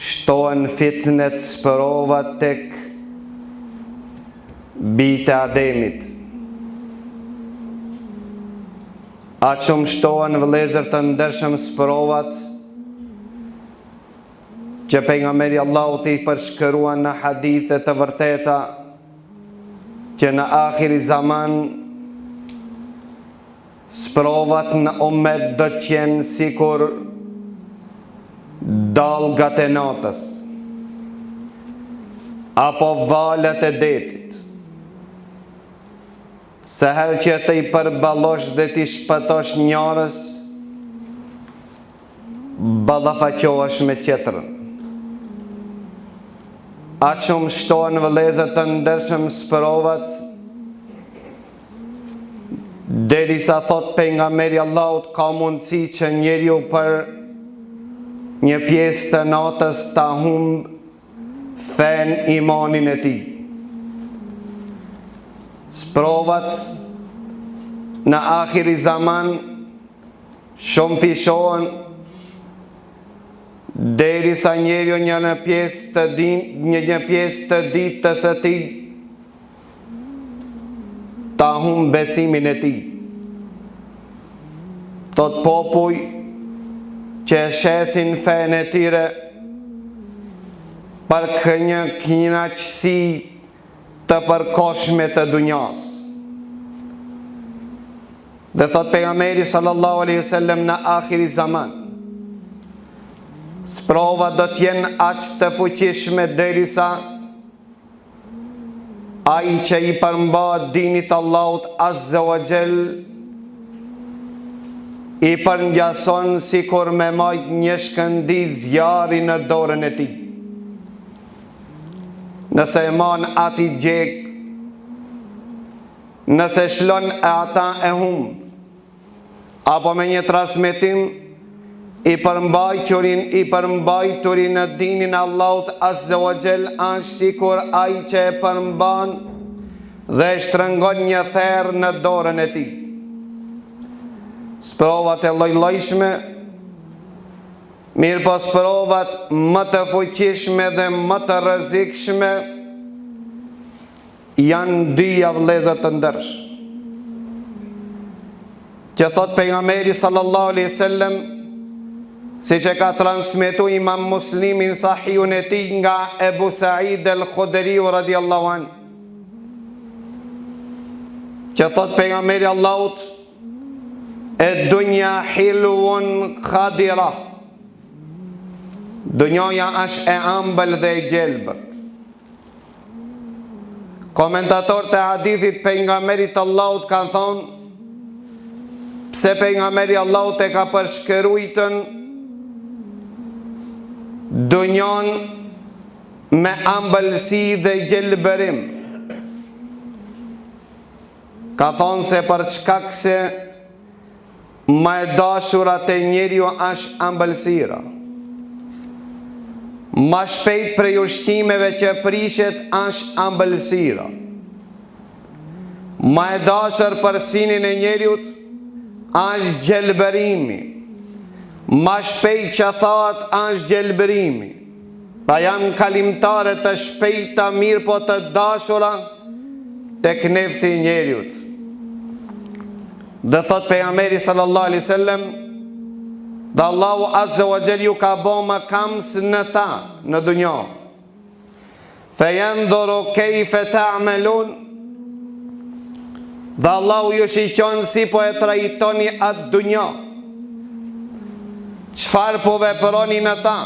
shtohen fitnet spërovat tek bijtë e Ademit. Aq shumë shtohen vëllezër të ndershëm spërovat që pejgamberi Allahut i përshkruan në hadithe të vërteta që në akhiri zaman sprovat në ummet do të qenë sikur dalgat e natës apo valet e detit. Se herë që të i përballosh dhe t'i shpëtosh njërës, ballafaqohesh me tjetrën. Aq shumë shtohen vëllezër të ndershëm sprovat, derisa thot pejgamberi Allahut ka mundësi që njeriu për një pjesë të natës ta humb fen imanin e tij. Sprovat në akhiri zaman shumë fishohen derisa njeriu një pjesë të ditës së tij ta humb besimin e tij. Thot popull që shesin fen e tyre për një kënaqësi të përkohshme të dunjas. Dhe thot pejgamberi sallallahu alaihi wasallam në akhiri zaman, sprova do të jenë aq të fuqishme derisa ai që i përmbahet dinit Allahut azza wa jall i përngjason sikur me majt një shkëndij zjarri në dorën e tij. Nëse e man ati gjek, nëse shlon e ata e humb, apo me një transmetim i përmbajturin në dinin Allahut azza wa jall është sikur ai që e përmban dhe e shtrëngon një therr në dorën e tij. Sprovat e lloj-llojshme, mirë po sprovat më të fuqishme dhe më të rrezikshme janë dyja vëllezër të ndersh. Që thot pejgamberi sallallahu alaihi wasallam, siç e ka transmetuar Imam Muslimi në Sahihun e tij nga Ebu Said al-Khudri radhiyallahu anhu, që thot pejgamberi Allahut, e dunja hilun khadira, dunjoja është e ëmbël dhe e gjelbër. Komentatorët e hadithit pejgamberit Allahut kanë thonë, pse pejgamberi Allahut e ka përshkruajtur dunjon me ëmbëlsi dhe gjelbërim. Ka thonë se për shkak se më e dashura te njeriu është ëmbëlsira. Ma shpejt prej ushqimeve që prishet është ëmbëlsira. Ma e dashur për sinin e njeriut është gjelbërimi. Ma shpejt që thot është gjelbërimi. Pra janë kalimtare të shpejta mirë po të dashura tek nefsi i njeriut. Dhe thot pejgamberi sallallahu alaihi wasallam, dhe Allahu azza wa jall ju ka bo më kams në ta, në dunja. Fe yandhuru kayfa ta'malun, dhe Allahu ju shiqon si po e trajtoni atë dunja, çfarë po veproni në ta.